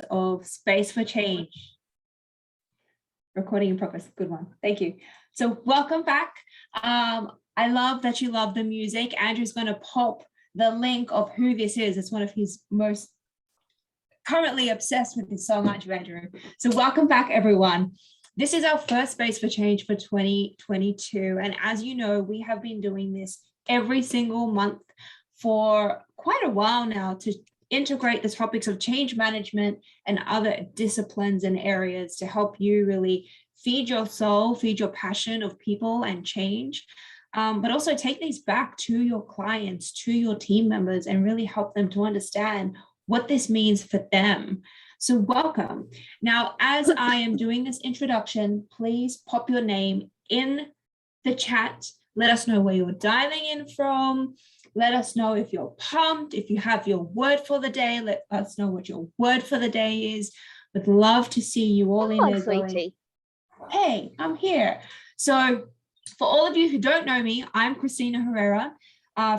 of Space for Change. Recording in progress, good one, thank you. So welcome back. I love that you love the music. Andrew's going to pop the link of who this is. It's one of his most currently obsessed with this song, aren't you, Andrew? So welcome back, everyone. This is our first Space for Change for 2022. And as you know, we have been doing this every single month for quite a while now to integrate the topics of change management and other disciplines and areas to help you really feed your soul, feed your passion of people and change, but also take these back to your clients, to your team members, and really help them to understand what this means for them. So welcome. Now, as I am doing this introduction, please pop your name in the chat. Let us know where you're dialing in from. Let us know if you're pumped, if you have your word for the day. Let us know what your word for the day is. Would love to see you all in there going, hey, I'm here. So for all of you who don't know me, I'm Christina Herrera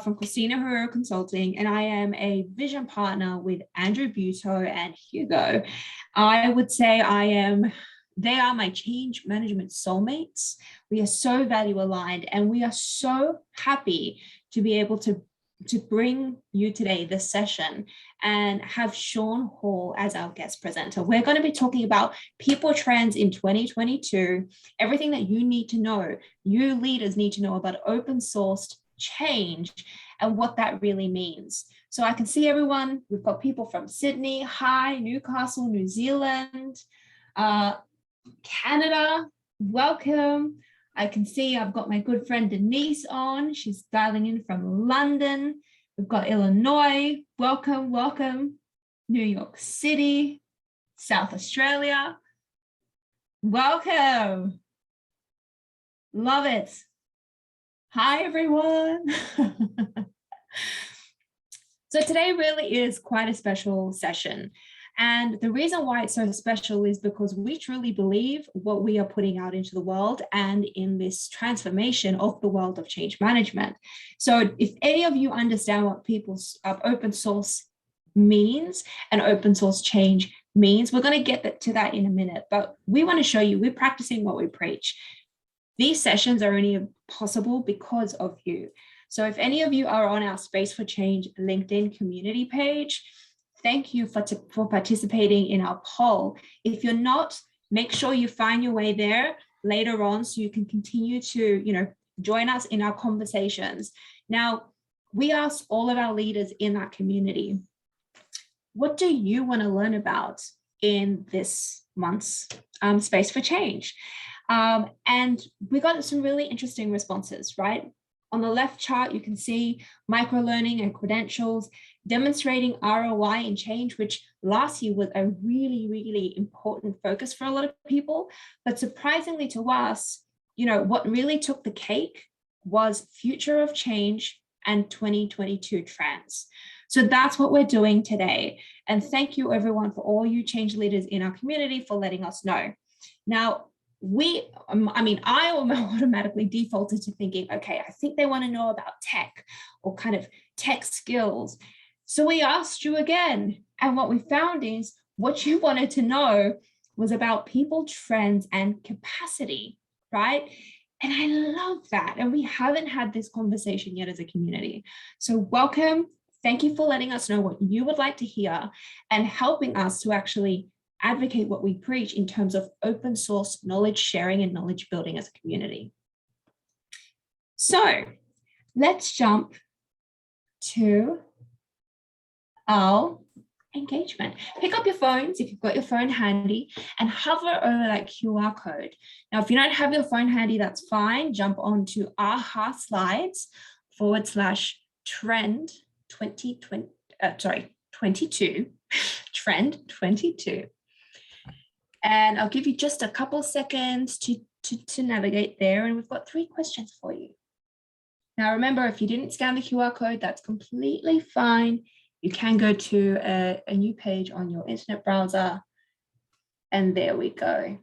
from Christina Herrera Consulting, and I am a vision partner with Andrew Buto and Hugo. I would say they are my change management soulmates. We are so value aligned, and we are so happy to be able to bring you today this session and have Sean Hall as our guest presenter. We're going to be talking about people trends in 2022, everything that you need to know, you leaders need to know about open sourced change and what that really means. So I can see everyone. We've got people from Sydney, hi, Newcastle, New Zealand, Canada, welcome. I can see I've got my good friend Denise on. She's dialing in from London. We've got Illinois. Welcome, welcome. New York City, South Australia. Welcome. Love it. Hi, everyone. So today really is quite a special session. And the reason why it's so special is because we truly believe what we are putting out into the world and in this transformation of the world of change management. So if any of you understand what people's open source means and open source change means, we're going to get to that in a minute. But we want to show you we're practicing what we preach. These sessions are only possible because of you. So if any of you are on our Space for Change LinkedIn community page, thank you for participating in our poll. If you're not, make sure you find your way there later on so you can continue to, join us in our conversations. Now, we asked all of our leaders in that community, what do you want to learn about in this month's Space for Change? And we got some really interesting responses, right? On the left chart, you can see micro-learning and credentials, demonstrating ROI in change, which last year was a really, really important focus for a lot of people. But surprisingly to us, what really took the cake was future of change and 2022 trends. So that's what we're doing today. And thank you everyone for all you change leaders in our community for letting us know. Now, I automatically defaulted to thinking, okay, I think they want to know about tech or kind of tech skills. So we asked you again, and what we found is what you wanted to know was about people, trends, and capacity, right? And I love that. And we haven't had this conversation yet as a community. So welcome. Thank you for letting us know what you would like to hear and helping us to actually advocate what we preach in terms of open source knowledge sharing and knowledge building as a community. So let's jump to our engagement. Pick up your phones if you've got your phone handy and hover over that QR code. Now, if you don't have your phone handy, that's fine. Jump onto AHA Slides /trend 22, trend 22. And I'll give you just a couple seconds to navigate there. And we've got 3 questions for you. Now, remember, if you didn't scan the QR code, that's completely fine. You can go to a new page on your internet browser. And there we go.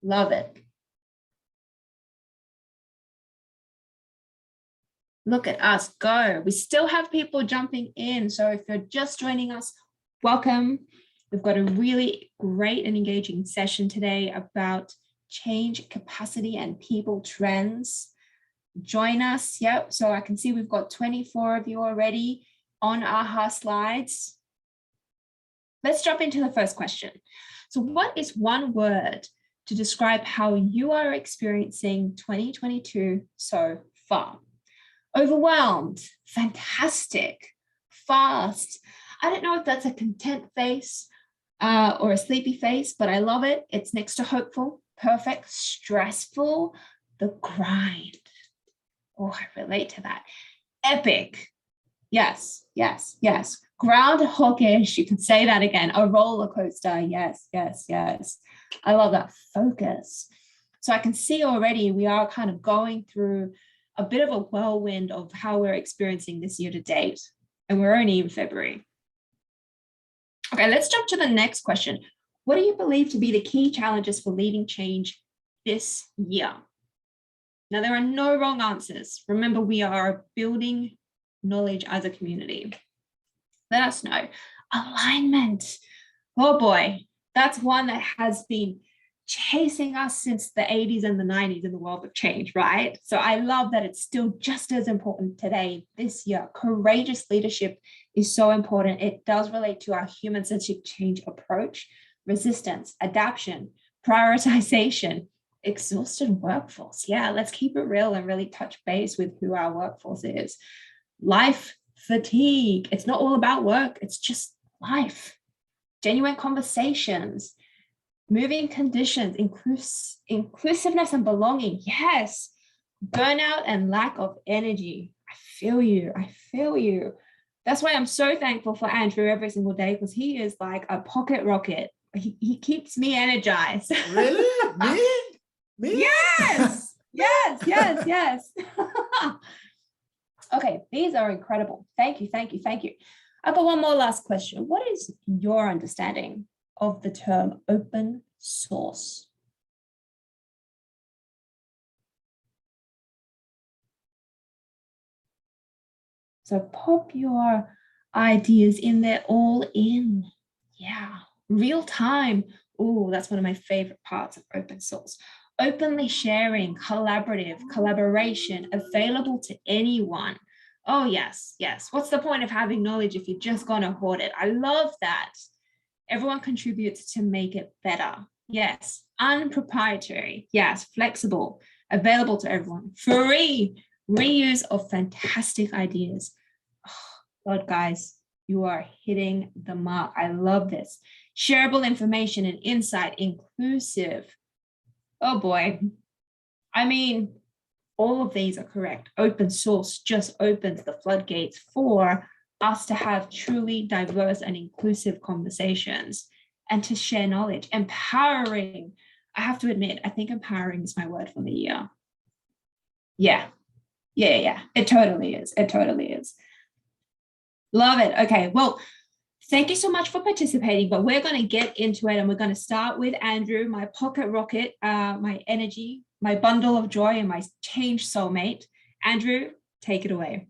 Love it. Look at us go. We still have people jumping in. So if you're just joining us, welcome. We've got a really great and engaging session today about change, capacity, and people trends. Join us. Yep. So I can see we've got 24 of you already on AHA slides. Let's jump into the first question. So what is one word to describe how you are experiencing 2022 so far? Overwhelmed, fantastic, fast. I don't know if that's a content face or a sleepy face, but I love it. It's next to hopeful, perfect, stressful, the grind. Oh, I relate to that. Epic. Yes, yes, yes. Groundhog-ish, you could say that again. A roller coaster. Yes, yes, yes. I love that. Focus. So I can see already we are kind of going through a bit of a whirlwind of how we're experiencing this year to date. And we're only in February. Okay, let's jump to the next question. What do you believe to be the key challenges for leading change this year? Now, there are no wrong answers. Remember, we are building knowledge as a community. Let us know. Alignment. Oh boy, that's one that has been chasing us since the 80s and the 90s in the world of change, right? So I love that it's still just as important today, this year. Courageous leadership is so important. It does relate to our human-centered change approach, resistance, adaptation, prioritization, exhausted workforce. Yeah, let's keep it real and really touch base with who our workforce is. Life fatigue. It's not all about work. It's just life. Genuine conversations, moving conditions, inclusiveness and belonging. Yes. Burnout and lack of energy. I feel you. I feel you. That's why I'm so thankful for Andrew every single day, because he is like a pocket rocket. He keeps me energized. Really? Me? Yes. Yes, yes, yes. Okay, these are incredible. Thank you, thank you, thank you. I've got one more last question. What is your understanding of the term open source? So pop your ideas in there, all in. Yeah, real time. Oh, that's one of my favorite parts of open source. Openly sharing, collaborative, collaboration, available to anyone. Oh, yes, yes. What's the point of having knowledge if you're just going to hoard it? I love that. Everyone contributes to make it better. Yes. Unproprietary. Yes. Flexible. Available to everyone. Free. Reuse of fantastic ideas. Oh, God, guys, you are hitting the mark. I love this. Shareable information and insight. Inclusive. Oh, boy. I mean, all of these are correct. Open source just opens the floodgates for us to have truly diverse and inclusive conversations and to share knowledge. Empowering. I have to admit, I think empowering is my word for the year. Yeah. It totally is. It totally is. Love it. Okay. Well, thank you so much for participating, but we're going to get into it, and we're going to start with Andrew, my pocket rocket, my energy, my bundle of joy, and my change soulmate. Andrew, take it away.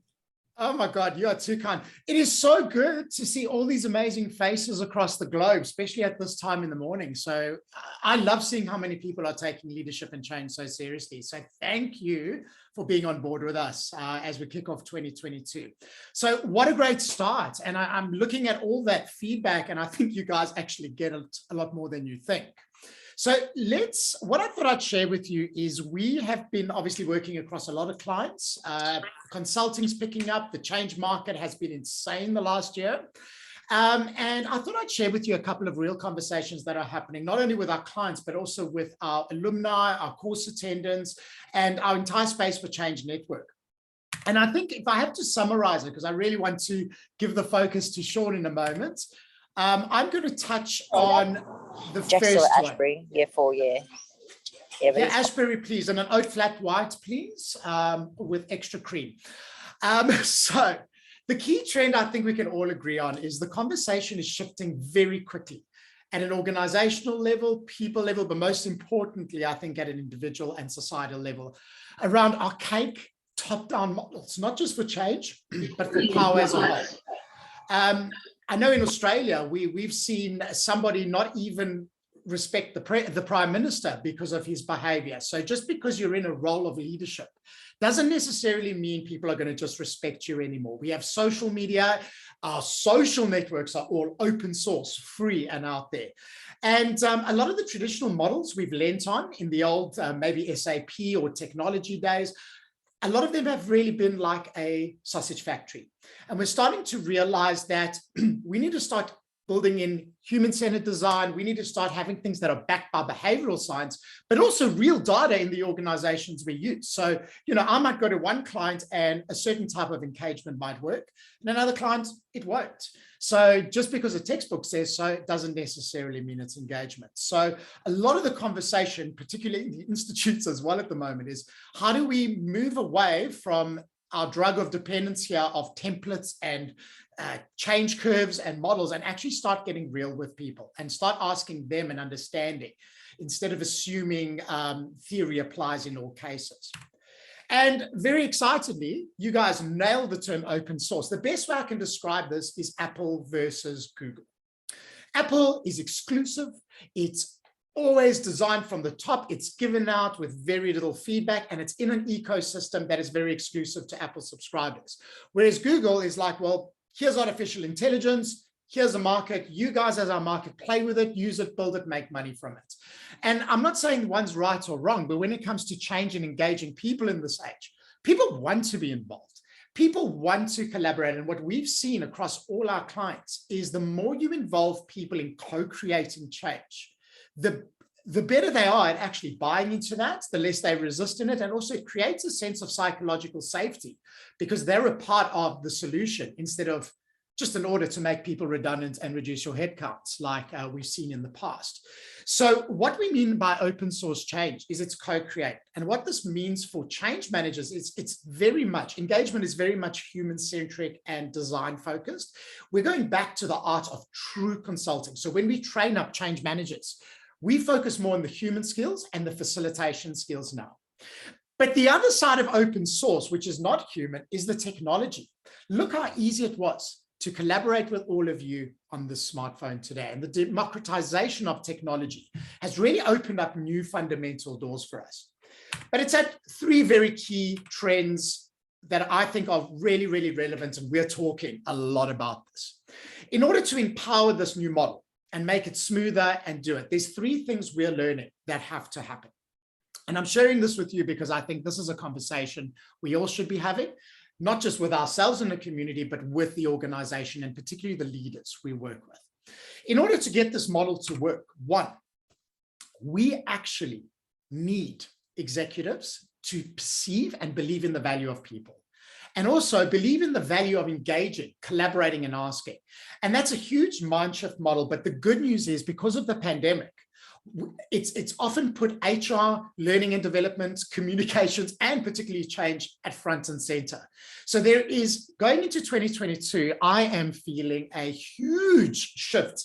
Oh my God, you are too kind. It is so good to see all these amazing faces across the globe, especially at this time in the morning. So I love seeing how many people are taking leadership and change so seriously. So thank you for being on board with us as we kick off 2022. So what a great start. And I'm looking at all that feedback, and I think you guys actually get a lot more than you think. So what I thought I'd share with you is we have been obviously working across a lot of clients. Consulting's picking up. The change market has been insane the last year. And I thought I'd share with you a couple of real conversations that are happening, not only with our clients, but also with our alumni, our course attendants, and our entire Space for Change network. And I think if I have to summarize it, because I really want to give the focus to Sean in a moment, I'm going to touch on the first one. Ashbury, year 4, yeah. Yeah, Ashbury, please. And an oat flat white, please, with extra cream. So the key trend I think we can all agree on is the conversation is shifting very quickly at an organizational level, people level, but most importantly, I think at an individual and societal level, around archaic top-down models, not just for change, but for power as a whole. I know in Australia, we've seen somebody not even respect the prime minister because of his behavior. So just because you're in a role of leadership doesn't necessarily mean people are going to just respect you anymore. We have social media. Our social networks are all open source, free and out there. And a lot of the traditional models we've lent on in the old maybe SAP or technology days, a lot of them have really been like a sausage factory. And we're starting to realize that we need to start building in human-centered design. We need to start having things that are backed by behavioral science, but also real data in the organizations we use. So, I might go to one client and a certain type of engagement might work, and another client, it won't. So just because a textbook says so, it doesn't necessarily mean it's engagement. So a lot of the conversation, particularly in the institutes as well at the moment, is how do we move away from our drug of dependence here of templates and change curves and models, and actually start getting real with people and start asking them and understanding instead of assuming theory applies in all cases. And very excitedly, you guys nailed the term open source. The best way I can describe this is Apple versus Google. Apple is exclusive. It's always designed from the top. It's given out with very little feedback, and it's in an ecosystem that is very exclusive to Apple subscribers. Whereas Google is like, well, here's artificial intelligence. Here's a market. You guys as our market, play with it, use it, build it, make money from it. And I'm not saying one's right or wrong, but when it comes to change and engaging people in this age, people want to be involved. People want to collaborate. And what we've seen across all our clients is the more you involve people in co-creating change, the better they are at actually buying into that, the less they resist in it. And also it creates a sense of psychological safety because they're a part of the solution instead of just in order to make people redundant and reduce your headcounts like we've seen in the past. So what we mean by open source change is it's co-create. And what this means for change managers is it's very much, engagement is very much human-centric and design-focused. We're going back to the art of true consulting. So when we train up change managers, we focus more on the human skills and the facilitation skills now. But the other side of open source, which is not human, is the technology. Look how easy it was to collaborate with all of you on the smartphone today. And the democratization of technology has really opened up new fundamental doors for us. But it's at three very key trends that I think are really, really relevant, and we're talking a lot about this. In order to empower this new model and make it smoother and do it, there's three things we're learning that have to happen. And I'm sharing this with you because I think this is a conversation we all should be having, not just with ourselves in the community, but with the organization and particularly the leaders we work with. In order to get this model to work, one, we actually need executives to perceive and believe in the value of people, and also believe in the value of engaging, collaborating, and asking. And that's a huge mind shift model. But the good news is because of the pandemic, it's often put HR, learning and development, communications, and particularly change at front and center. So there is, going into 2022, I am feeling a huge shift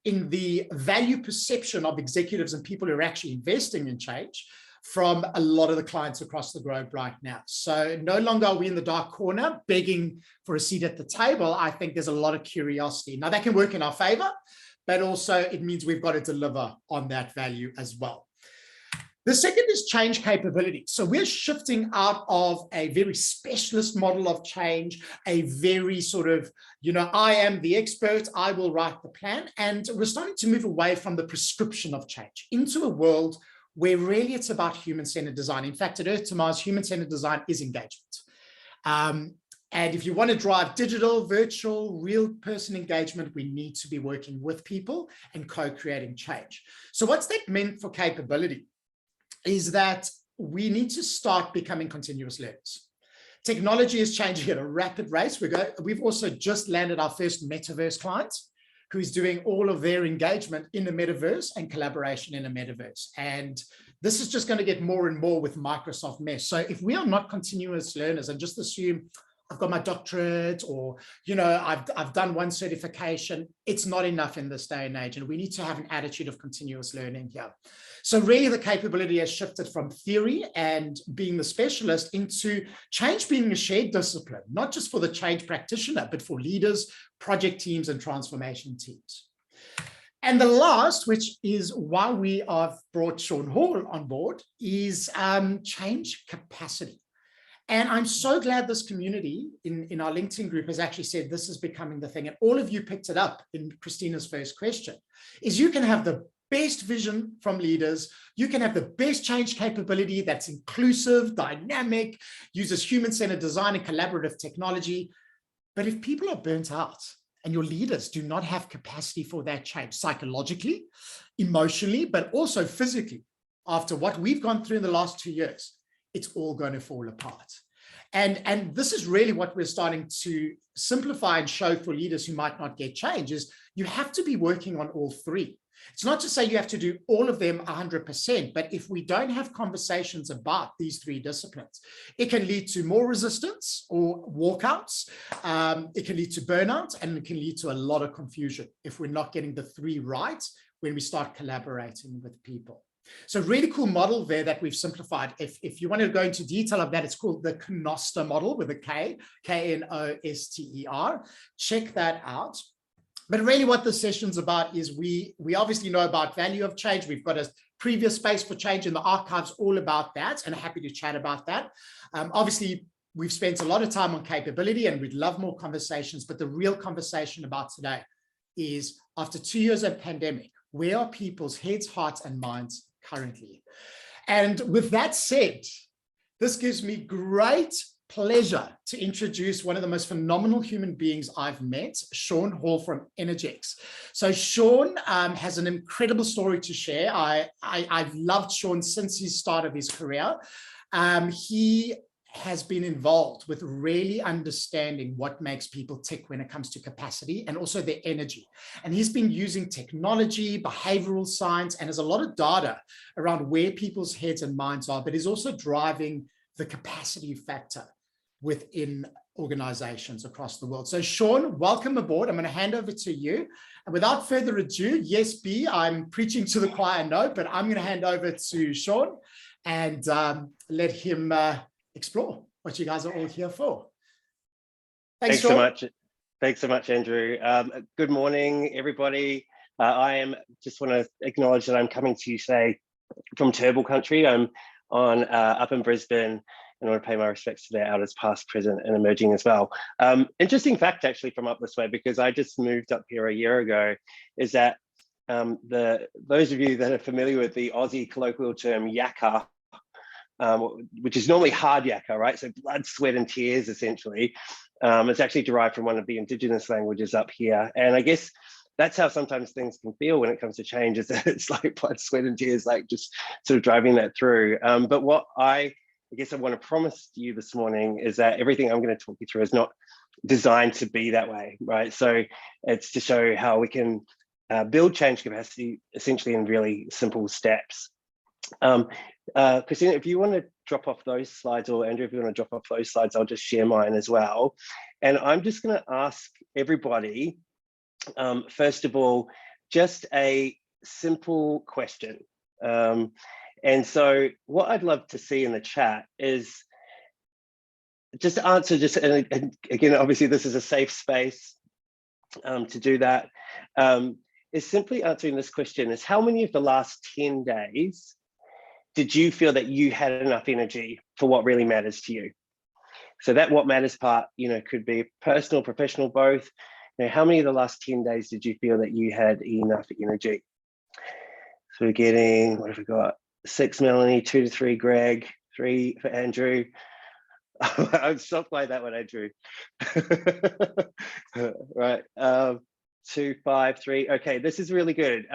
in the value perception of executives and people who are actually investing in change from a lot of the clients across the globe right now. So no longer are we in the dark corner begging for a seat at the table. I think there's a lot of curiosity. Now that can work in our favor, but also it means we've got to deliver on that value as well. The second is change capability. So we're shifting out of a very specialist model of change, a very sort of, I am the expert, I will write the plan. And we're starting to move away from the prescription of change into a world where really it's about human-centered design. In fact, at Earth to Mars, human-centered design is engagement. And if you want to drive digital, virtual, real person engagement, we need to be working with people and co-creating change. So what's that meant for capability is that we need to start becoming continuous learners. Technology is changing at a rapid rate. We've also just landed our first metaverse client who's doing all of their engagement in the metaverse and collaboration in a metaverse. And this is just going to get more and more with Microsoft Mesh. So if we are not continuous learners and just assume, I've got my doctorate, or, you know, I've done one certification. It's not enough in this day and age. And we need to have an attitude of continuous learning here. So really the capability has shifted from theory and being the specialist into change being a shared discipline, not just for the change practitioner, but for leaders, project teams, and transformation teams. And the last, which is why we have brought Sean Hall on board, is change capacity. And I'm so glad this community in our LinkedIn group has actually said this is becoming the thing. And all of you picked it up in Christina's first question, is you can have the best vision from leaders. You can have the best change capability that's inclusive, dynamic, uses human-centered design and collaborative technology. But if people are burnt out and your leaders do not have capacity for that change psychologically, emotionally, but also physically, after what we've gone through in the last 2 years, it's all going to fall apart. And this is really what we're starting to simplify and show for leaders who might not get change, is you have to be working on all three. It's not to say you have to do all of them 100%, but if we don't have conversations about these three disciplines, it can lead to more resistance or walkouts. It can lead to burnout, and it can lead to a lot of confusion if we're not getting the three right when we start collaborating with people. So really cool model there that we've simplified. If you want to go into detail of that, it's called the Knoster model with a K, K-N-O-S-T-E-R. Check that out. But really what this session's about is we obviously know about value of change. We've got a previous space for change in the archives all about that, and happy to chat about that. Obviously, we've spent a lot of time on capability and we'd love more conversations, but the real conversation about today is, after 2 years of pandemic, where are people's heads, hearts, and minds currently? And with that said, this gives me great pleasure to introduce one of the most phenomenal human beings I've met, Sean Hall from Energex. So Sean has an incredible story to share. I've loved Sean since his start of his career. He has been involved with really understanding what makes people tick when it comes to capacity and also their energy. And he's been using technology, behavioral science, and there's a lot of data around where people's heads and minds are, but he's also driving the capacity factor within organizations across the world. So Sean, welcome aboard. I'm going to hand over to you. And without further ado, yes, B, I'm preaching to the choir, no, but I'm going to hand over to Sean and let him explore what you guys are all here for. Thanks so much. Thanks so much, Andrew. Good morning, everybody. I just want to acknowledge that I'm coming to you today from Turrbal country. I'm up in Brisbane, and I want to pay my respects to their elders past, present, and emerging as well. Interesting fact actually from up this way, because I just moved up here a year ago, is that those of you that are familiar with the Aussie colloquial term yakka, which is normally hard yakka, right? So blood, sweat, and tears, essentially. It's actually derived from one of the indigenous languages up here. And I guess that's how sometimes things can feel when it comes to change, is that it's like blood, sweat, and tears, like just sort of driving that through. But what I guess I want to promise you this morning is that everything I'm going to talk you through is not designed to be that way, right? So it's to show how we can build change capacity essentially in really simple steps. Christina, if you want to drop off those slides, or Andrew, if you want to drop off those slides, I'll just share mine as well. And I'm just going to ask everybody, first of all, just a simple question. And so what I'd love to see in the chat is just answer, and again, obviously this is a safe space to do that, is simply answering this question: is how many of the last 10 days did you feel that you had enough energy for what really matters to you? So that what matters part, could be personal, professional, both. How many of the last 10 days did you feel that you had enough energy? So we're getting, what have we got? 6 Melanie, 2 to 3 Greg, 3 for Andrew. I'm shocked by that one, Andrew. Right, 2, 5, 3. Okay, this is really good.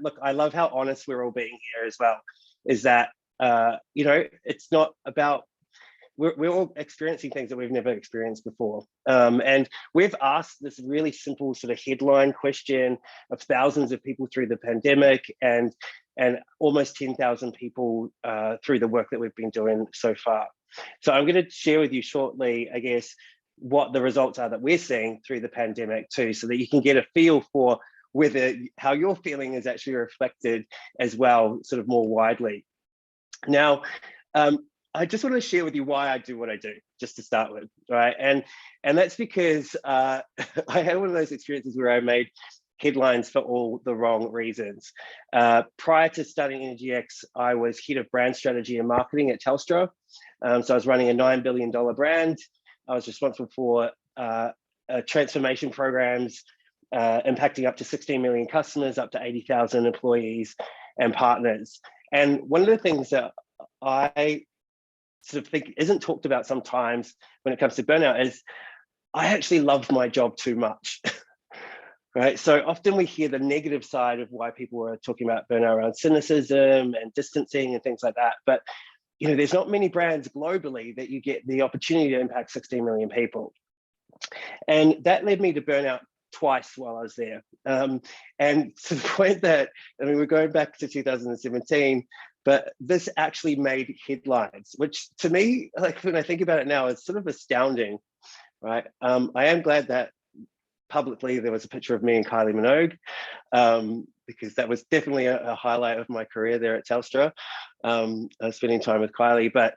Look, I love how honest we're all being here as well. Is that it's not about, we're all experiencing things that we've never experienced before. And we've asked this really simple sort of headline question of thousands of people through the pandemic, and almost 10,000 people through the work that we've been doing so far. So I'm going to share with you shortly, I guess, what the results are that we're seeing through the pandemic too, so that you can get a feel for whether how you're feeling is actually reflected as well, sort of more widely. Now, I just want to share with you why I do what I do, just to start with, right? And that's because I had one of those experiences where I made headlines for all the wrong reasons. Prior to starting Energex, I was head of brand strategy and marketing at Telstra. So I was running a $9 billion brand. I was responsible for transformation programs, impacting up to 16 million customers, up to 80,000 employees and partners. And one of the things that I sort of think isn't talked about sometimes when it comes to burnout is I actually loved my job too much. Right. So often we hear the negative side of why people are talking about burnout around cynicism and distancing and things like that. But, you know, there's not many brands globally that you get the opportunity to impact 16 million people. And that led me to burnout twice while I was there. And to the point that, I mean, we're going back to 2017, but this actually made headlines, which to me, like when I think about it now, it's sort of astounding, right? I am glad that publicly there was a picture of me and Kylie Minogue, because that was definitely a highlight of my career there at Telstra, spending time with Kylie. But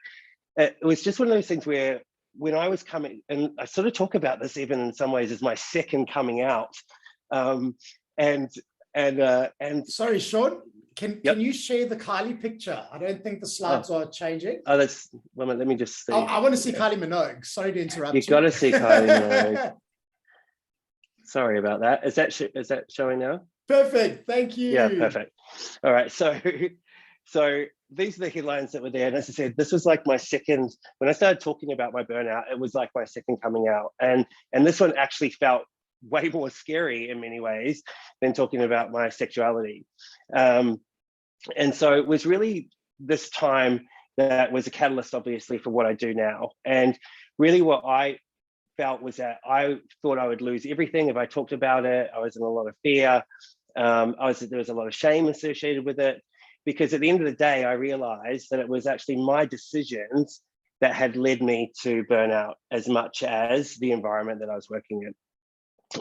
it was just one of those things where when I was coming, and I sort of talk about this even in some ways as my second coming out, and sorry, Sean, can you share the Kylie picture? I don't think the slides are changing. Oh, that's, well, let me just see. I want to see Kylie Minogue. Sorry to interrupt you. Got to see Kylie Minogue. Sorry about that. Is that showing now? Perfect. Thank you. Yeah, perfect. All right. So these are the headlines that were there. And as I said, this was like my second, when I started talking about my burnout, it was like my second coming out. And this one actually felt way more scary in many ways than talking about my sexuality. And so it was really this time that was a catalyst, obviously, for what I do now. And really what I felt was that I thought I would lose everything if I talked about it. I was in a lot of fear. There was a lot of shame associated with it, because at the end of the day, I realized that it was actually my decisions that had led me to burnout as much as the environment that I was working in.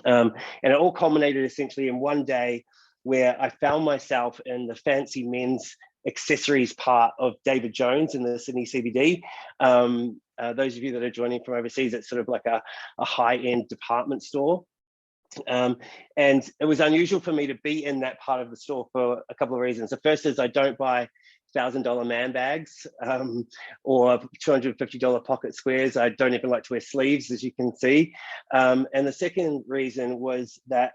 And it all culminated essentially in one day where I found myself in the fancy men's accessories part of David Jones in the Sydney CBD. Those of you that are joining from overseas, it's sort of like a high-end department store. And it was unusual for me to be in that part of the store for a couple of reasons. The first is I don't buy $1,000 man bags or $250 pocket squares. I don't even like to wear sleeves, as you can see. And the second reason was that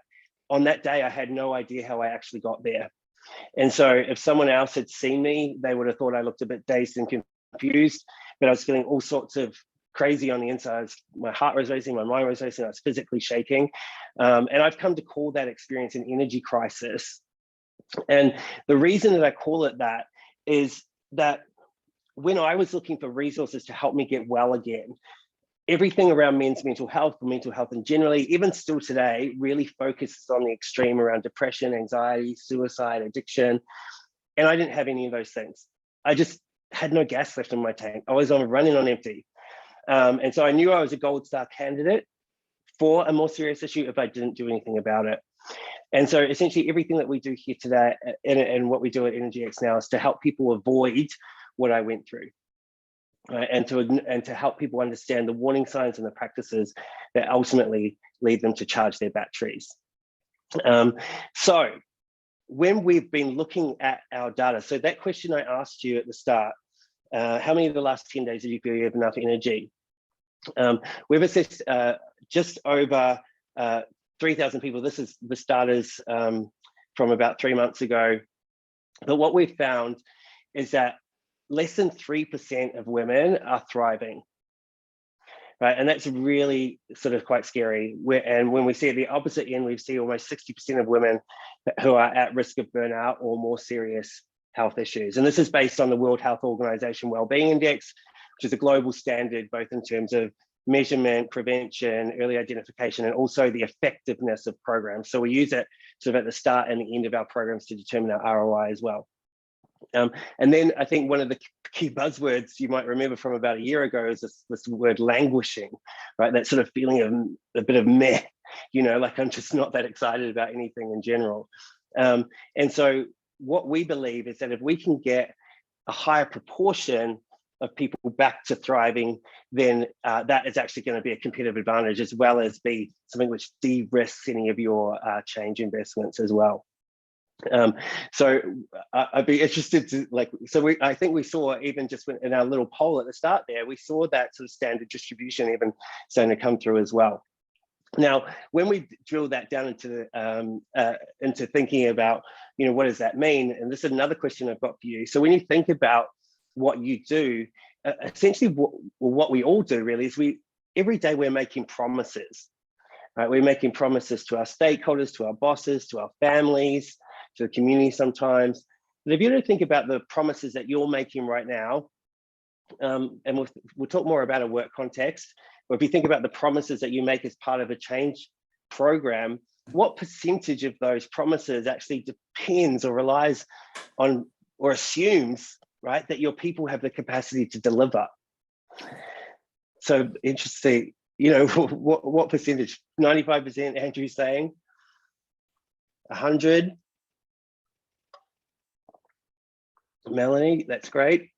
on that day, I had no idea how I actually got there. And so if someone else had seen me, they would have thought I looked a bit dazed and confused, but I was feeling all sorts of crazy on the inside. My heart was racing, my mind was racing, I was physically shaking. And I've come to call that experience an energy crisis. And the reason that I call it that is that when I was looking for resources to help me get well again, everything around men's mental health in generally, even still today, really focuses on the extreme around depression, anxiety, suicide, addiction. And I didn't have any of those things. I just had no gas left in my tank. I was running on empty. And so I knew I was a gold star candidate for a more serious issue if I didn't do anything about it. And so essentially everything that we do here today and what we do at Energex now is to help people avoid what I went through. And to help people understand the warning signs and the practices that ultimately lead them to charge their batteries. So when we've been looking at our data, so that question I asked you at the start, how many of the last 10 days have you given enough energy? We've assessed just over 3,000 people. This data's from about 3 months ago. But what we've found is that less than 3% of women are thriving, right? And that's really sort of quite scary. And when we see at the opposite end, we see almost 60% of women who are at risk of burnout or more serious health issues. And this is based on the World Health Organization Wellbeing Index, which is a global standard, both in terms of measurement, prevention, early identification, and also the effectiveness of programs. So we use it sort of at the start and the end of our programs to determine our ROI as well. And then I think one of the key buzzwords you might remember from about a year ago is this word languishing, right? That sort of feeling of a bit of meh, like I'm just not that excited about anything in general. And so what we believe is that if we can get a higher proportion of people back to thriving, then that is actually going to be a competitive advantage, as well as be something which de-risks any of your change investments as well. So I'd be interested to I think we saw, even just in our little poll at the start there, we saw that sort of standard distribution even starting to come through as well. Now, when we drill that down into thinking about, what does that mean? And this is another question I've got for you. So when you think about what you do, essentially what we all do really is every day we're making promises, right? We're making promises to our stakeholders, to our bosses, to our families, to the community sometimes. But if you don't think about the promises that you're making right now, and we'll talk more about a work context, or if you think about the promises that you make as part of a change program, what percentage of those promises actually depends or relies on or assumes, right, that your people have the capacity to deliver? So interesting, what percentage? 95%, Andrew's saying. 100. Melanie, that's great.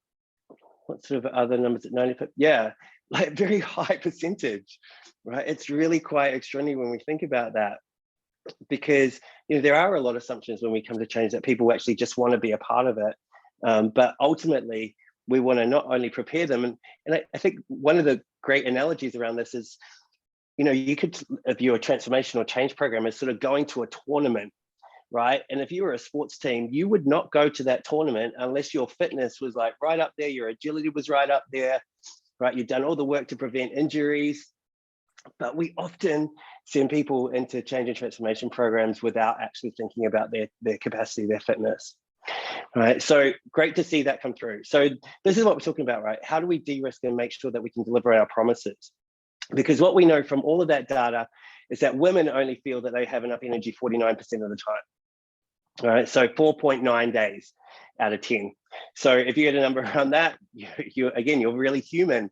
What sort of other numbers at 95? Yeah, like very high percentage, right? It's really quite extraordinary when we think about that, because there are a lot of assumptions when we come to change that people actually just want to be a part of it. But ultimately, we want to not only prepare them, and I think one of the great analogies around this is, you could view a transformational change program as sort of going to a tournament, right? And if you were a sports team, you would not go to that tournament unless your fitness was like right up there, your agility was right up there, right? You've done all the work to prevent injuries. But we often send people into change and transformation programs without actually thinking about their capacity, their fitness, right? So great to see that come through. So this is what we're talking about, right? How do we de-risk and make sure that we can deliver our promises? Because what we know from all of that data is that women only feel that they have enough energy 49% of the time. All right, so 4.9 days out of 10. So if you get a number around that, you're really human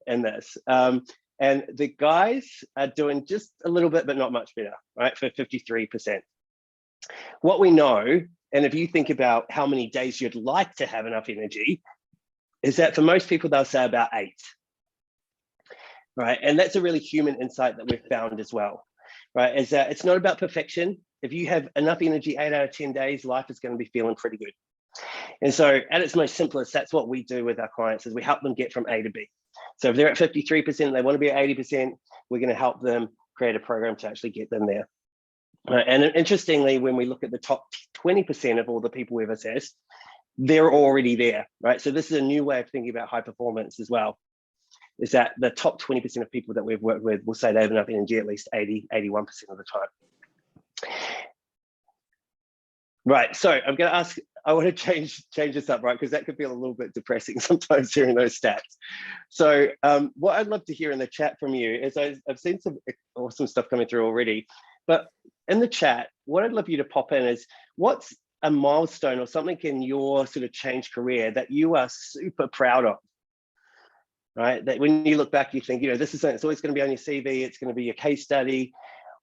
in this. And the guys are doing just a little bit, but not much better, right, for 53%. What we know, and if you think about how many days you'd like to have enough energy, is that for most people, they'll say about 8, right? And that's a really human insight that we've found as well, right? Is that it's not about perfection. If you have enough energy 8 out of 10 days, life is going to be feeling pretty good. And so at its most simplest, that's what we do with our clients, is we help them get from A to B. So if they're at 53% and they want to be at 80%, we're going to help them create a program to actually get them there. And interestingly, when we look at the top 20% of all the people we've assessed, they're already there, right? So this is a new way of thinking about high performance as well, is that the top 20% of people that we've worked with will say they have enough energy at least 80, 81% of the time. Right, so I'm going to ask, I want to change this up, right? Because that could feel a little bit depressing sometimes hearing those stats. So what I'd love to hear in the chat from you is I've seen some awesome stuff coming through already, but in the chat, what I'd love you to pop in is, what's a milestone or something in your sort of change career that you are super proud of, right? That when you look back, you think, this is something that's always going to be on your CV, it's going to be your case study.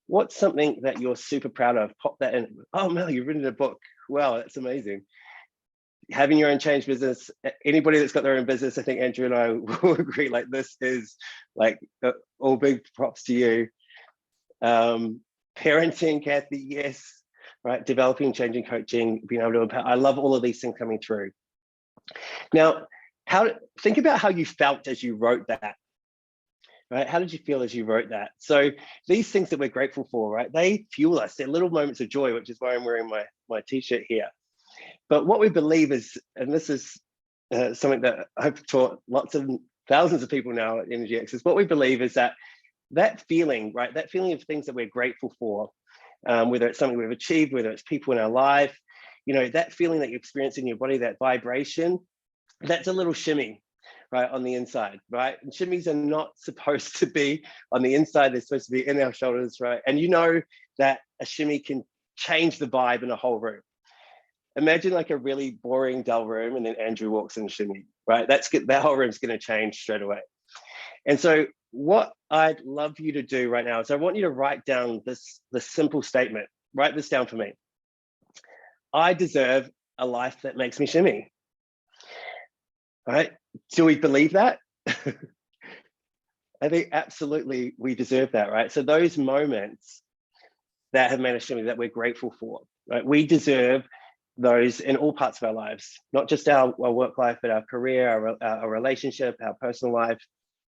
What's something that you're super proud of? Pop that in. Oh, Mel, you've written a book. Wow, that's amazing. Having your own change business, anybody that's got their own business, I think Andrew and I will agree, like this is like all big props to you. Parenting, Kathy, yes, right? Developing, changing, coaching, being able to empower. I love all of these things coming through. Now, think about how you felt as you wrote that. Right? How did you feel as you wrote that? So these things that we're grateful for, right? They fuel us. They're little moments of joy, which is why I'm wearing my t-shirt here. But what we believe is, and this is something that I've taught lots of thousands of people now at Energex, is what we believe is that feeling, right? That feeling of things that we're grateful for, whether it's something we've achieved, whether it's people in our life, that feeling that you experience in your body, that vibration, that's a little shimmy, right, on the inside, right? And shimmies are not supposed to be on the inside, they're supposed to be in our shoulders, right? And that a shimmy can change the vibe in a whole room. Imagine like a really boring, dull room, and then Andrew walks in shimmy, right? That's good. That whole room's going to change straight away. And so what I'd love you to do right now is I want you to write down this simple statement. Write this down for me. I deserve a life that makes me shimmy. All right? Do we believe that? I think absolutely we deserve that, right? So those moments that have made us shimmy, that we're grateful for, right? We deserve those in all parts of our lives, not just our work life, but our career, our relationship, our personal life,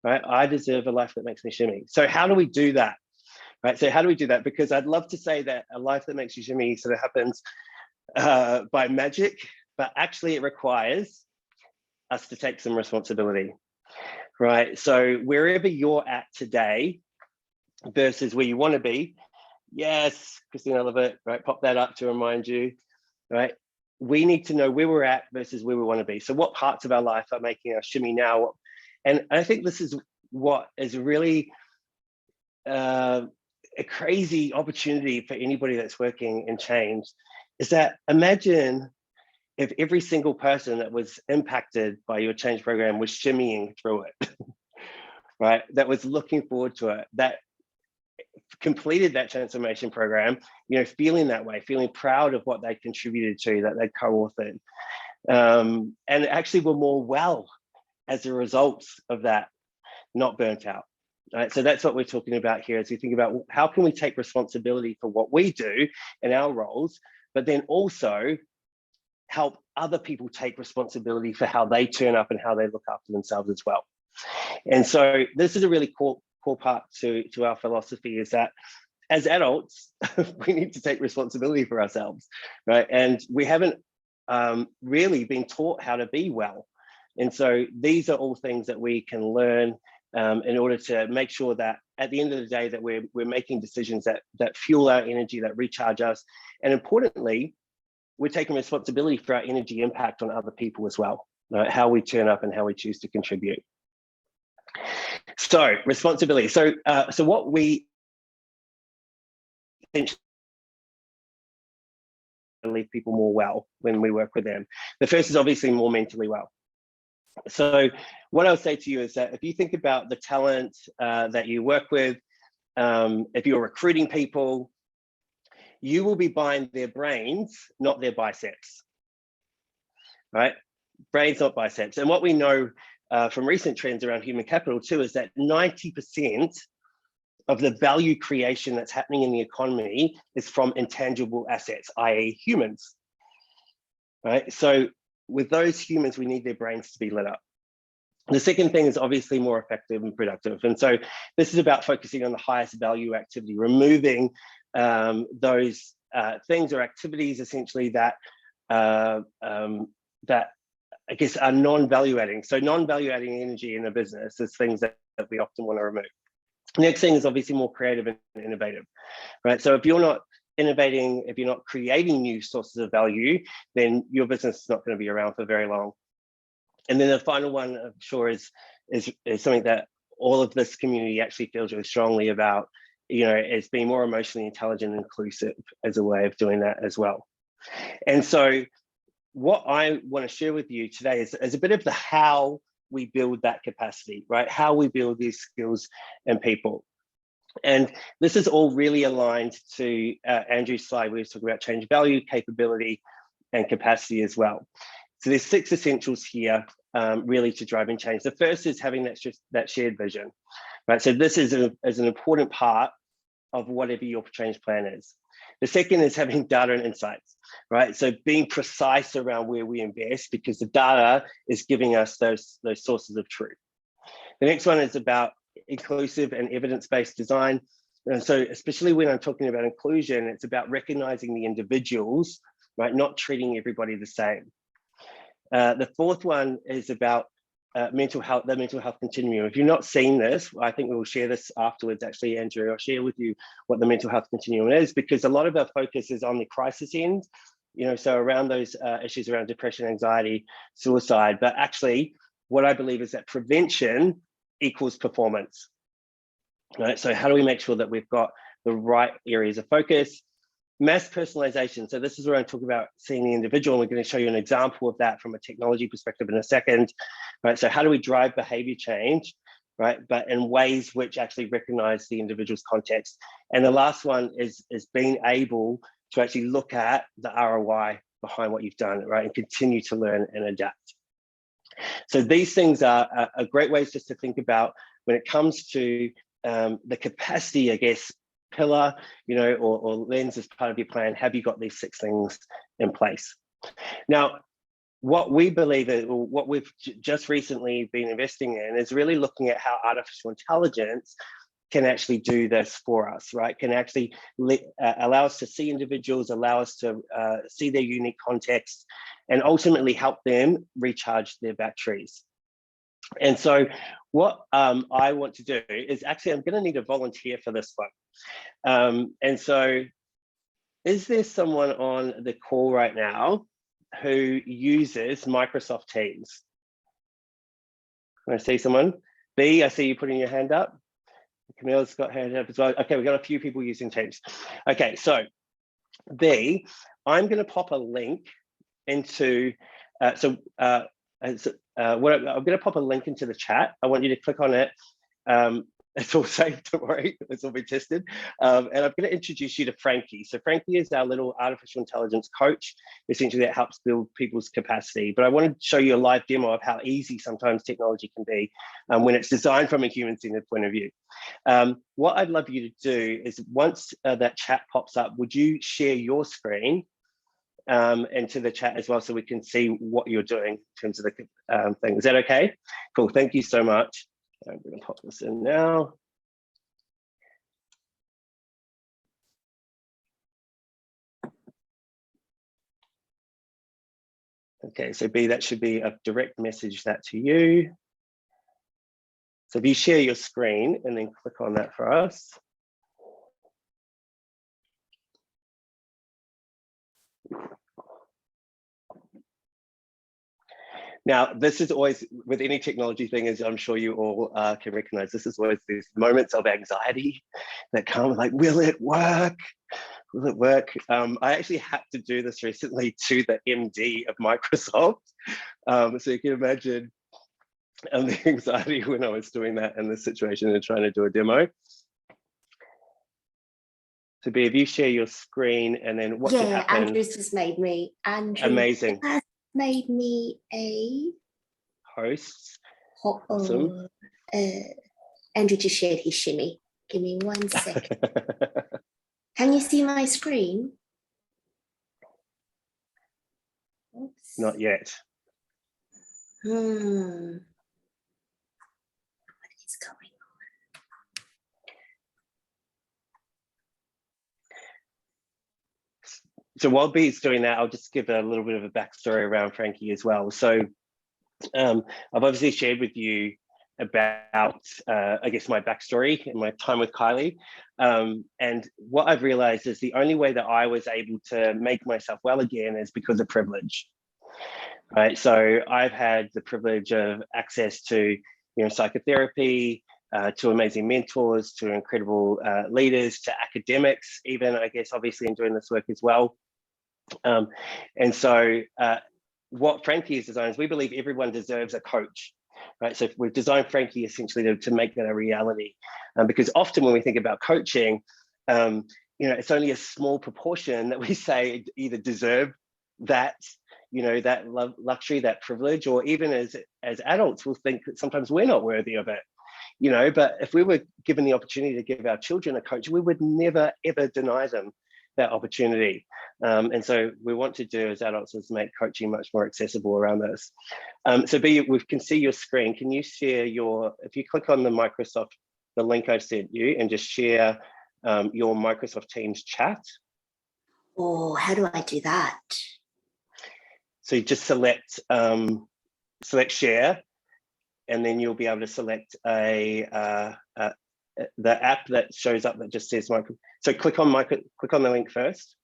right? I deserve a life that makes me shimmy. So how do we do that, right? So how do we do that? Because I'd love to say that a life that makes you shimmy sort of happens by magic, but actually it requires us to take some responsibility, right? So wherever you're at today versus where you want to be, yes, Christina, I love it, right? Pop that up to remind you, right? We need to know where we're at versus where we want to be. So what parts of our life are making us shimmy now? And I think this is what is really a crazy opportunity for anybody that's working in change, is that imagine if every single person that was impacted by your change program was shimmying through it, right? That was looking forward to it, that completed that transformation program, you know, feeling that way, feeling proud of what they contributed to, that they co-authored, and actually were more well as a result of that, not burnt out. Right? So that's what we're talking about here as we think about how can we take responsibility for what we do in our roles, but then also help other people take responsibility for how they turn up and how they look after themselves as well. And so this is a really core part to our philosophy, is that as adults, we need to take responsibility for ourselves, right? And we haven't really been taught how to be well. And so these are all things that we can learn in order to make sure that at the end of the day that we're making decisions that fuel our energy, that recharge us. And importantly, we're taking responsibility for our energy impact on other people as well, right? How we turn up and how we choose to contribute. So responsibility. So what we essentially leave people more well when we work with them. The first is obviously more mentally well. So what I would say to you is that if you think about the talent that you work with, if you're recruiting people, you will be buying their brains, not their biceps, right? Brains, not biceps. And what we know from recent trends around human capital too, is that 90% of the value creation that's happening in the economy is from intangible assets, i.e. humans, right? So with those humans, we need their brains to be lit up. The second thing is obviously more effective and productive. And so this is about focusing on the highest value activity, removing those things or activities essentially that that I guess are non-value adding. So non-value adding energy in a business is things that we often want to remove. Next thing is obviously more creative and innovative, right? So if you're not innovating, if you're not creating new sources of value, then your business is not going to be around for very long. And then the final one, I'm sure, is something that all of this community actually feels really strongly about, you know, is being more emotionally intelligent and inclusive as a way of doing that as well. And so what I want to share with you today is a bit of the how we build that capacity, right? How we build these skills in people. And this is all really aligned to Andrew's slide. We were talking about change value, capability, and capacity as well. So there's 6 essentials here really to driving change. The first is having that shared vision, right? So this is an important part of whatever your change plan is. The second is having data and insights, right? So being precise around where we invest, because the data is giving us those sources of truth. The next one is about inclusive and evidence-based design. And so especially when I'm talking about inclusion, it's about recognizing the individuals, right? Not treating everybody the same. The fourth one is about mental health, the mental health continuum. If you've not seen this, I think we will share this afterwards, actually, Andrew. I'll share with you what the mental health continuum is, because a lot of our focus is on the crisis end, you know, so around those issues around depression, anxiety, suicide. But actually, what I believe is that prevention equals performance, right? So how do we make sure that we've got the right areas of focus? mass personalization. So this is where I'm talking about seeing the individual, and we're going to show you an example of that from a technology perspective in a second, right? So how do we drive behavior change, right? But in ways which actually recognize the individual's context. And the last one is being able to actually look at the ROI behind what you've done, right? And continue to learn and adapt. So these things are great ways just to think about when it comes to the capacity, I guess, pillar, you know, or lens as part of your plan. Have you got these 6 things in place? Now, what we believe is, or what we've just recently been investing in, is really looking at how artificial intelligence can actually do this for us, right? Can actually allow us to see individuals, allow us to see their unique context, and ultimately help them recharge their batteries. And so what I want to do is actually, I'm going to need a volunteer for this one. And so is there someone on the call right now who uses Microsoft Teams? Can I see someone? B, I see you putting your hand up. Camille's got her hand up as well. Okay, we've got a few people using Teams. Okay, so B, I'm going to pop a link into, I'm going to pop a link into the chat. I want you to click on it. It's all safe, don't worry, it's all been tested. And I'm going to introduce you to Frankie. So Frankie is our little artificial intelligence coach, essentially, that helps build people's capacity. But I want to show you a live demo of how easy sometimes technology can be when it's designed from a human-centered point of view. What I'd love you to do is, once that chat pops up, would you share your screen into the chat as well, so we can see what you're doing in terms of the thing. Is that okay? Cool, thank you so much. I'm going to pop this in now. Okay, so B, that should be a direct message that to you. So if you share your screen and then click on that for us. Now, this is always, with any technology thing, as I'm sure you all can recognize, this is always these moments of anxiety that come, like, will it work? Will it work? I actually had to do this recently to the MD of Microsoft. So you can imagine the anxiety when I was doing that in this situation and trying to do a demo. So B, if you share your screen, and then what should happen? Andrew's just made me. Amazing. Has made me a host. Awesome. Andrew just shared his shimmy. Give me 1 second. Can you see my screen? Oops. Not yet. What is going on? So while Beat's doing that, I'll just give a little bit of a backstory around Frankie as well. So I've obviously shared with you about, I guess, my backstory and my time with Kylie. And what I've realized is the only way that I was able to make myself well again is because of privilege. Right. So I've had the privilege of access to, psychotherapy, to amazing mentors, to incredible leaders, to academics, even, I guess, obviously, in doing this work as well. And so what Frankie has designed is, we believe everyone deserves a coach, right? So we've designed Frankie essentially to make that a reality. Because often when we think about coaching, it's only a small proportion that we say either deserve that, that luxury, that privilege, or even as adults, we'll think that sometimes we're not worthy of it. But if we were given the opportunity to give our children a coach, we would never, ever deny them that opportunity. And so we want to do as adults is make coaching much more accessible around this. So B, we can see your screen. Can you share if you click on the link I sent you, and just share your Microsoft Teams chat? Oh, how do I do that? So you just select share, and then you'll be able to select the app that shows up that just says Micro. So click on the link first.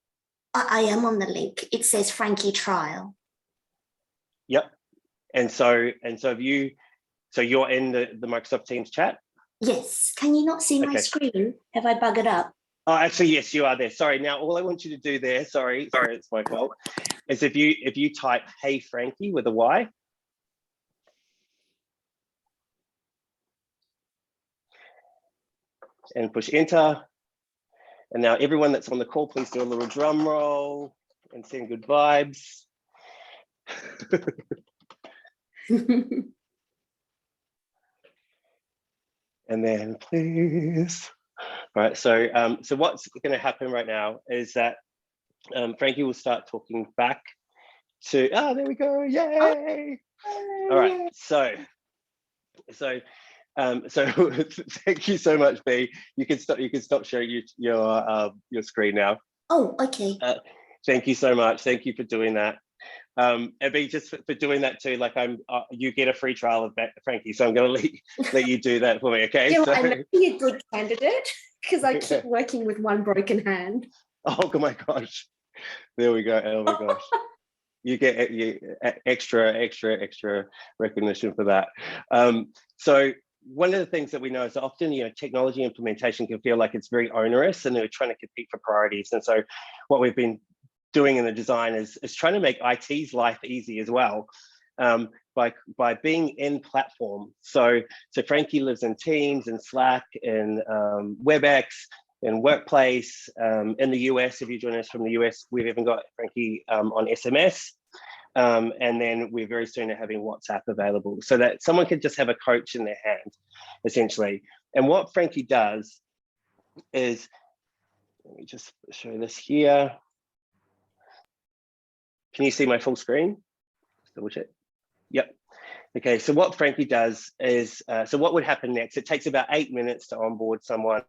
I am on the link. It says Frankie trial. Yep. And so you're in the Microsoft Teams chat? Yes. Can you not see my screen? Have I buggered up? Oh, actually, yes, you are there. Sorry. Now, all I want you to do there, sorry, it's my fault, is if you type "Hey Frankie" with a Y. And push enter. And now everyone that's on the call, please do a little drum roll and send good vibes. And then please. All right, so what's going to happen right now is that Frankie will start talking back to, there we go, yay! All right, so thank you so much, B. You can stop sharing your screen now. Oh, okay. Thank you so much. Thank you for doing that. And B, just for doing that too, like you get a free trial of Frankie, so I'm going to let you do that for me, okay? Yeah, I might be a good candidate because I keep working with one broken hand. Oh my gosh, there we go. Oh my gosh, you get extra recognition for that. So one of the things that we know is that often, technology implementation can feel like it's very onerous, and they're trying to compete for priorities. And so what we've been doing in the design is trying to make IT's life easy as well, by being in platform. So Frankie lives in Teams and Slack and WebEx and Workplace. In the US, if you join us from the US, we've even got Frankie on SMS. And then we're very soon having WhatsApp available so that someone can just have a coach in their hand, essentially. And what Frankie does is, let me just show this here. Can you see my full screen? Just double check. Yep. Okay, so what Frankie does is, so what would happen next? It takes about 8 minutes to onboard someone,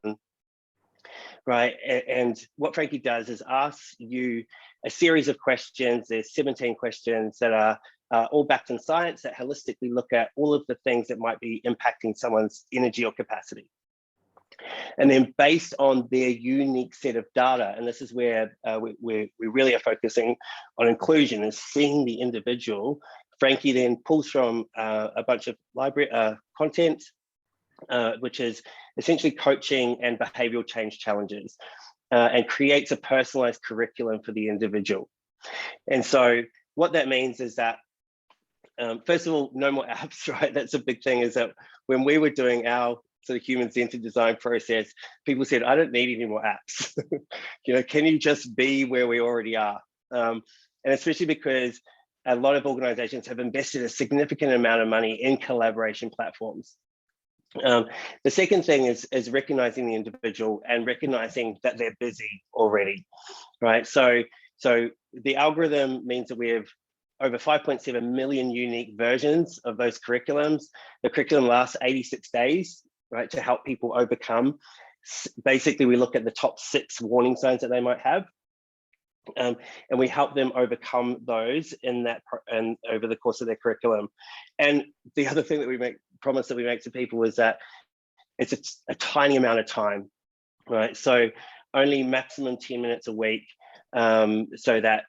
right? And what Frankie does is ask you a series of questions. There's 17 questions that are all backed in science that holistically look at all of the things that might be impacting someone's energy or capacity. And then based on their unique set of data, and this is where we really are focusing on inclusion, is seeing the individual. Frankie then pulls from a bunch of library content, which is essentially coaching and behavioral change challenges, and creates a personalized curriculum for the individual. And so what that means is that, first of all, no more apps, right? That's a big thing, is that when we were doing our sort of human-centered design process, people said, I don't need any more apps. Can you just be where we already are? And especially because a lot of organizations have invested a significant amount of money in collaboration platforms. The second thing is recognizing the individual and recognizing that they're busy already, right? So the algorithm means that we have over 5.7 million unique versions of those curriculums. The curriculum lasts 86 days, right, to help people overcome. Basically, we look at the top 6 warning signs that they might have, and we help them overcome those and over the course of their curriculum. And the other thing that we promise that we make to people is that it's a tiny amount of time, right? So only maximum 10 minutes a week, so that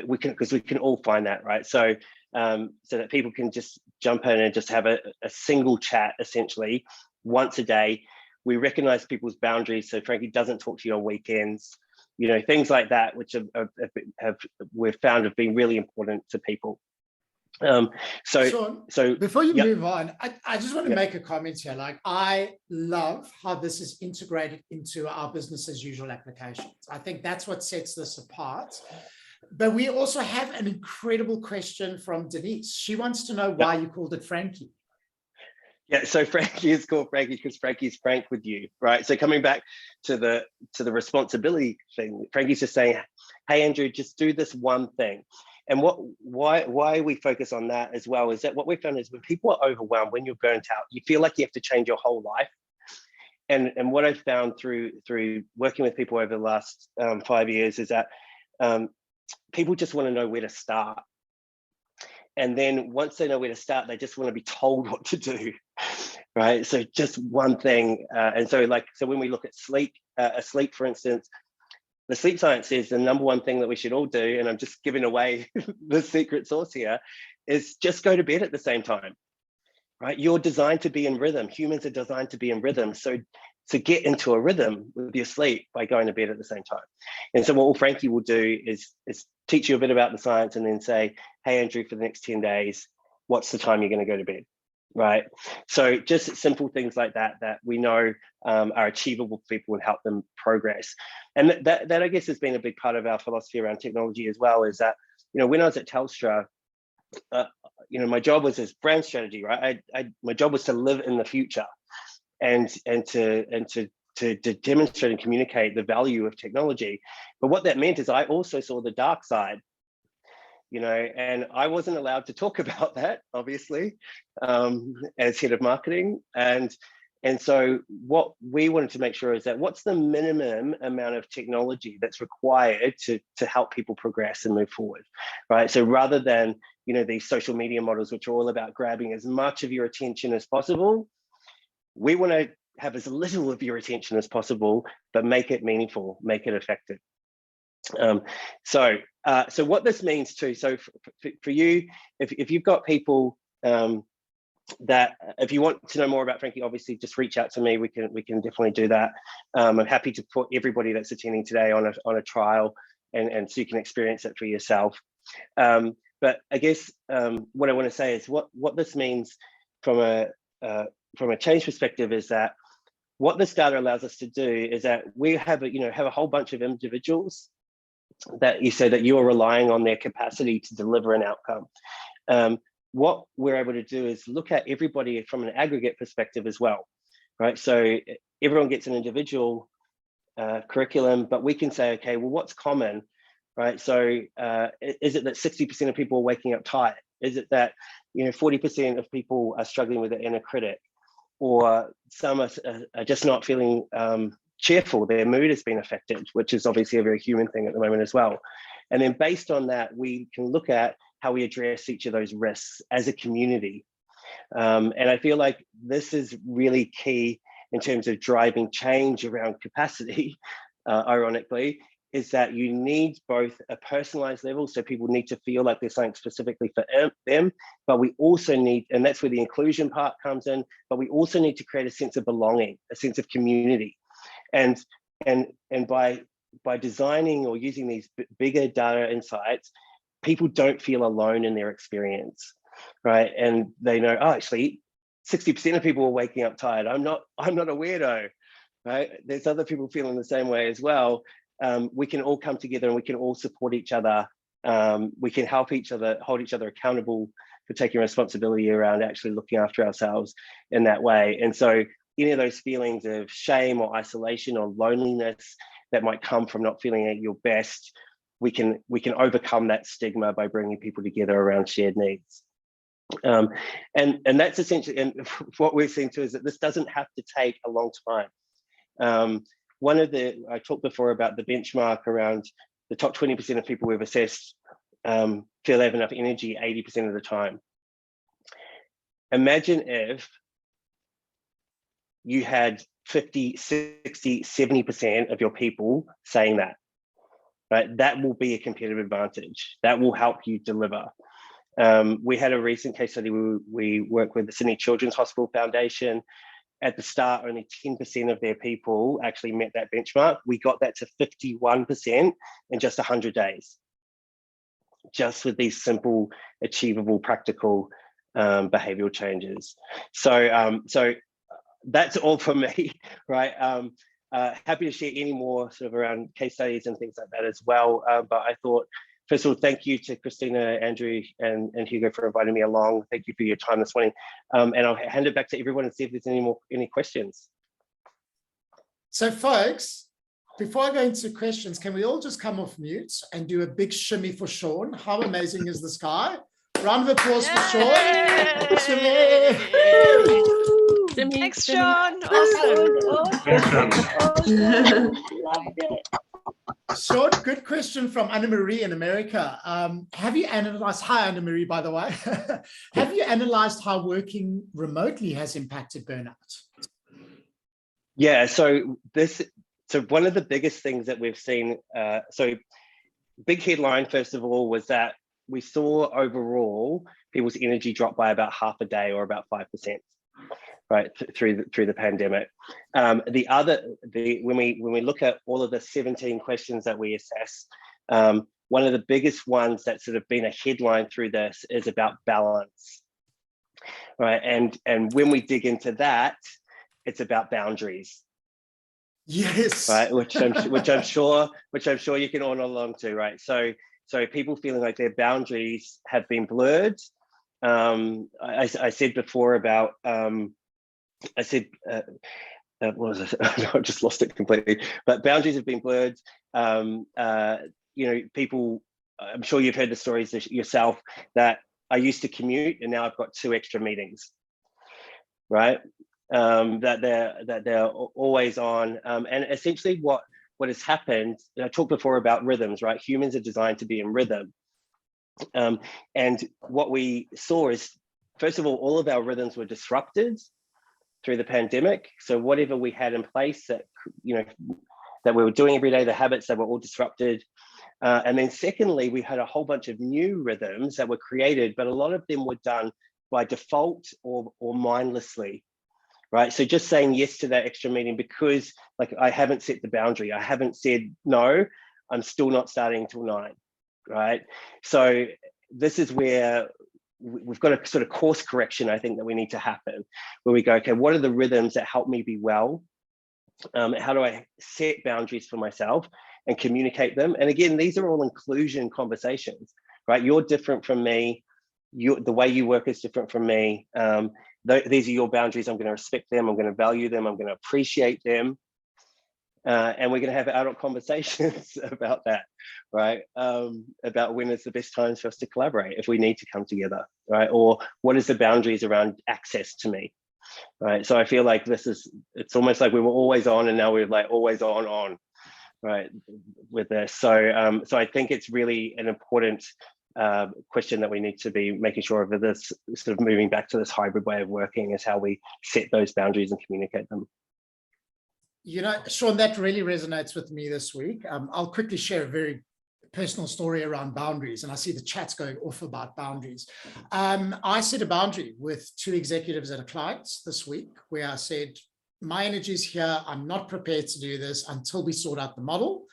we can all find that, right? So so that people can just jump in and just have a single chat, essentially, once a day. We recognize people's boundaries, so Frankie doesn't talk to you on weekends, things like that, which we've found have been really important to people. Sean, before you move on, I just want to make a comment here. Like, I love how this is integrated into our business as usual applications. I think that's what sets this apart. But we also have an incredible question from Denise. She wants to know why you called it Frankie. Yeah, so Frankie is called Frankie because Frankie's frank with you, right? So coming back to the responsibility thing, Frankie's just saying, hey, Andrew, just do this one thing. And why we focus on that as well is that what we found is when people are overwhelmed, when you're burnt out, you feel like you have to change your whole life. And what I've found through working with people over the last 5 years is that people just want to know where to start. And then once they know where to start, they just want to be told what to do, right? So just one thing. And so when we look at sleep, for instance, the sleep science says the number one thing that we should all do, and I'm just giving away the secret sauce here, is just go to bed at the same time, right? You're designed to be in rhythm. Humans are designed to be in rhythm. So to get into a rhythm with your sleep by going to bed at the same time. And so what Frankie will do is teach you a bit about the science and then say, hey, Andrew, for the next 10 days, what's the time you're going to go to bed, right? So just simple things like that we know are achievable for people and help them progress. And that I guess has been a big part of our philosophy around technology as well, is that, you know, when I was at Telstra, you know, my job was as brand strategy, right? My job was to live in the future and to demonstrate and communicate the value of technology. But what that meant is I also saw the dark side, you know, and I wasn't allowed to talk about that, obviously, as head of marketing. And so what we wanted to make sure is that what's the minimum amount of technology that's required to help people progress and move forward, right? So rather than, you know, these social media models, which are all about grabbing as much of your attention as possible, we want to have as little of your attention as possible, but make it meaningful, make it effective. So what this means too, so for you, if you've got people that, if you want to know more about Frankie, obviously just reach out to me. We can definitely do that. I'm happy to put everybody that's attending today on a trial, and so you can experience it for yourself. But I guess what I want to say is what this means from a change perspective is that what this data allows us to do is that we have a whole bunch of individuals that you say that you are relying on their capacity to deliver an outcome. What we're able to do is look at everybody from an aggregate perspective as well, right? So everyone gets an individual curriculum, but we can say, okay, well, what's common, right? So is it that 60% of people are waking up tired? Is it that 40% of people are struggling with the inner critic, or some are just not feeling cheerful? Their mood has been affected, which is obviously a very human thing at the moment as well. And then based on that, we can look at how we address each of those risks as a community. And I feel like this is really key in terms of driving change around capacity, ironically, is that you need both a personalized level, so people need to feel like there's something specifically for them, but we also need, and that's where the inclusion part comes in, but we also need to create a sense of belonging, a sense of community. And by designing or using these bigger data insights, people don't feel alone in their experience, right? And they know, oh, actually 60% of people are waking up tired. I'm not a weirdo, right? There's other people feeling the same way as well. We can all come together and we can all support each other. We can help each other, hold each other accountable for taking responsibility around actually looking after ourselves in that way. And so any of those feelings of shame or isolation or loneliness that might come from not feeling at your best, we can overcome that stigma by bringing people together around shared needs. And that's essentially, and what we're seeing too is that this doesn't have to take a long time. I talked before about the benchmark around the top 20% of people we've assessed feel they have enough energy 80% of the time. Imagine if you had 50, 60, 70% of your people saying that, right? That will be a competitive advantage. That will help you deliver. We had a recent case study. We worked with the Sydney Children's Hospital Foundation. At the start, only 10% of their people actually met that benchmark. We got that to 51% in just 100 days, just with these simple, achievable, practical behavioral changes. So that's all for me, right? Happy to share any more sort of around case studies and things like that as well. But I thought, first of all, thank you to Christina, Andrew, and Hugo for inviting me along. Thank you for your time this morning. And I'll hand it back to everyone and see if there's any questions. So folks, before I go into questions, can we all just come off mute and do a big shimmy for Sean? How amazing is this guy? Round of applause for Sean. Shimmy. Thanks, Sean. Awesome. Sean, good question from Anna-Marie in America. Have you analyzed, hi Anna-Marie, by the way, have you analyzed how working remotely has impacted burnout? Yeah, so one of the biggest things that we've seen, so big headline, first of all, was that we saw overall people's energy drop by about half a day or about 5%. right, through the pandemic. When we look at all of the 17 questions that we assess, one of the biggest ones that's sort of been a headline through this is about balance, right? And when we dig into that, it's about boundaries. Yes. Right, which I'm sure you can all know along to, right? So people feeling like their boundaries have been blurred. I said before about what was it? I just lost it completely. But boundaries have been blurred. People, I'm sure you've heard the stories yourself that I used to commute and now I've got 2 extra meetings, right? That they're always on. And essentially what has happened, I talked before about rhythms, right? Humans are designed to be in rhythm. And what we saw is, first of all of our rhythms were disrupted through the pandemic. So whatever we had in place that we were doing every day, the habits that were all disrupted. And then secondly, we had a whole bunch of new rhythms that were created, but a lot of them were done by default or mindlessly, right? So just saying yes to that extra meeting because like I haven't set the boundary, I haven't said no, I'm still not starting until 9, right? So this is where we've got a sort of course correction, I think, that we need to happen, where we go, okay, what are the rhythms that help me be well? How do I set boundaries for myself and communicate them? And again, these are all inclusion conversations, right? You're different from me. The way you work is different from me. These are your boundaries. I'm going to respect them. I'm going to value them. I'm going to appreciate them. And we're going to have adult conversations about that, right? About when is the best times for us to collaborate if we need to come together, right? Or what is the boundaries around access to me, right? So I feel like it's almost like we were always on and now we're like always on, right, with this. So I think it's really an important question that we need to be making sure of this sort of moving back to this hybrid way of working is how we set those boundaries and communicate them. Sean, that really resonates with me this week. I'll quickly share a very personal story around boundaries, and I see the chat's going off about boundaries. I set a boundary with 2 executives at a client this week where I said, my energy is here. I'm not prepared to do this until we sort out the model.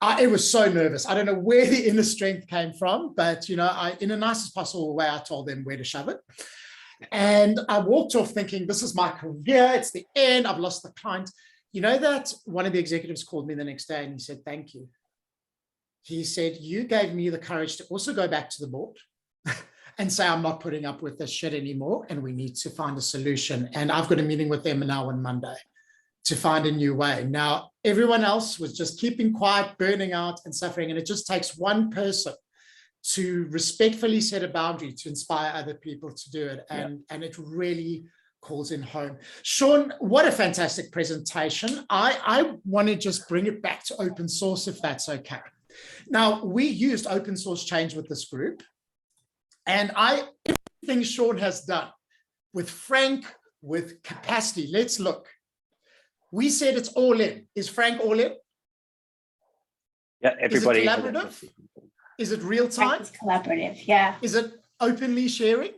I was so nervous. I don't know where the inner strength came from, but in the nicest possible way, I told them where to shove it. And I walked off thinking, this is my career. It's the end. I've lost the client. You know that one of the executives called me the next day and he said, thank you. He said, you gave me the courage to also go back to the board and say, I'm not putting up with this shit anymore and we need to find a solution. And I've got a meeting with them now on Monday to find a new way. Now, everyone else was just keeping quiet, burning out and suffering. And it just takes one person to respectfully set a boundary to inspire other people to do it. And it really calls in home. Sean, what a fantastic presentation. I want to just bring it back to open source, if that's okay. Now, we used open source change with this group. And everything Sean has done with Frank, with capacity, let's look. We said it's all in. Is Frank all in? Yeah, everybody. Is it collaborative? Is it real time? It's collaborative, yeah. Is it openly sharing?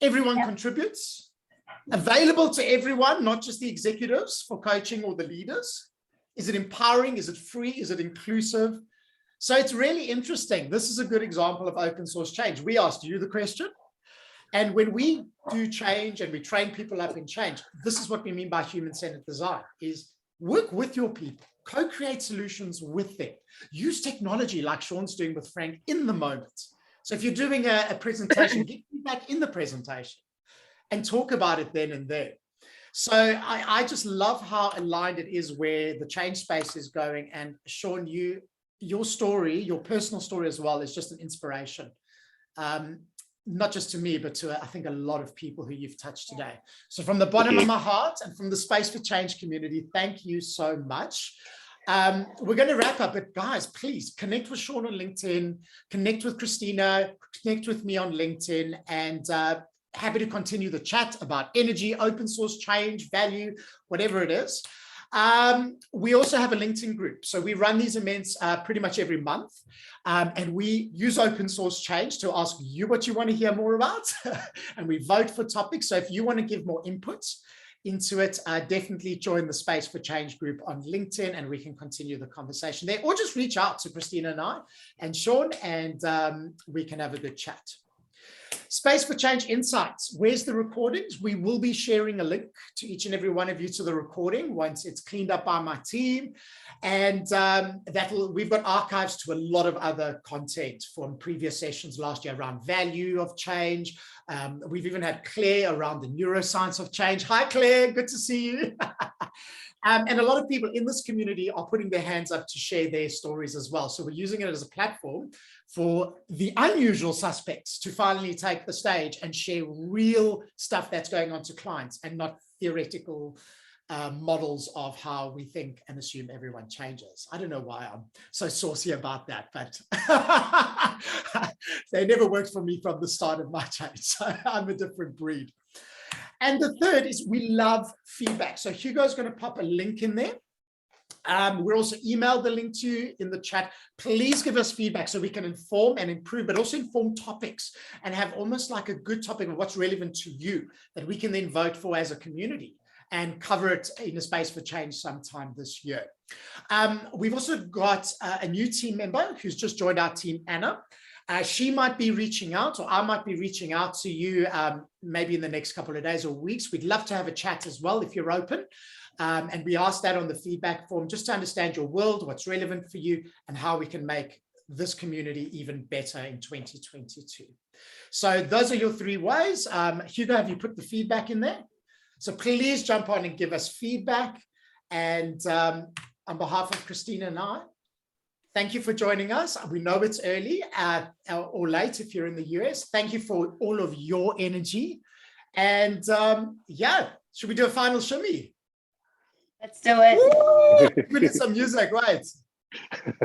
Everyone contributes? Available to everyone, not just the executives for coaching or the leaders? Is it empowering? Is it free? Is it inclusive? So it's really interesting. This is a good example of open source change. We asked you the question. And when we do change and we train people up in change, this is what we mean by human-centered design, is work with your people, co-create solutions with them. Use technology like Sean's doing with Frank in the moment. So if you're doing a presentation, get feedback in the presentation and talk about it then and there. So I just love how aligned it is where the change space is going. And Sean, your story, your personal story as well, is just an inspiration. Not just to me, but to, I think, a lot of people who you've touched today. So from the bottom of my heart and from the Space for Change community, thank you so much. We're going to wrap up, but guys, please connect with Sean on LinkedIn, connect with Christina, connect with me on LinkedIn, and happy to continue the chat about energy, open source change, value, whatever it is. We also have a LinkedIn group. So we run these events pretty much every month. And we use open source change to ask you what you want to hear more about. And we vote for topics. So if you want to give more input into it, definitely join the Space for Change group on LinkedIn, and we can continue the conversation there, or just reach out to Christina and I and Sean, and we can have a good chat. Space for Change Insights. Where's the recordings? We will be sharing a link to each and every one of you to the recording once it's cleaned up by my team. And we've got archives to a lot of other content from previous sessions last year around value of change. We've even had Claire around the neuroscience of change. Hi, Claire, good to see you. And a lot of people in this community are putting their hands up to share their stories as well. So we're using it as a platform for the unusual suspects to finally take the stage and share real stuff that's going on to clients, and not theoretical models of how we think and assume everyone changes. I don't know why I'm so saucy about that, but they never worked for me from the start of my change. So I'm a different breed. And the third is we love feedback. So Hugo's going to pop a link in there. We'll also email the link to you in the chat. Please give us feedback so we can inform and improve, but also inform topics and have almost like a good topic of what's relevant to you that we can then vote for as a community and cover it in a Space for Change sometime this year. We've also got a new team member who's just joined our team, Anna. She might be reaching out, or I might be reaching out to you maybe in the next couple of days or weeks. We'd love to have a chat as well if you're open. And we asked that on the feedback form, just to understand your world, what's relevant for you, and how we can make this community even better in 2022. So those are your three ways. Hugo, have you put the feedback in there? So please jump on and give us feedback. And on behalf of Christina and I, thank you for joining us. We know it's early or late if you're in the US. Thank you for all of your energy. And yeah, should we do a final shimmy? Let's do it. We need some music, right?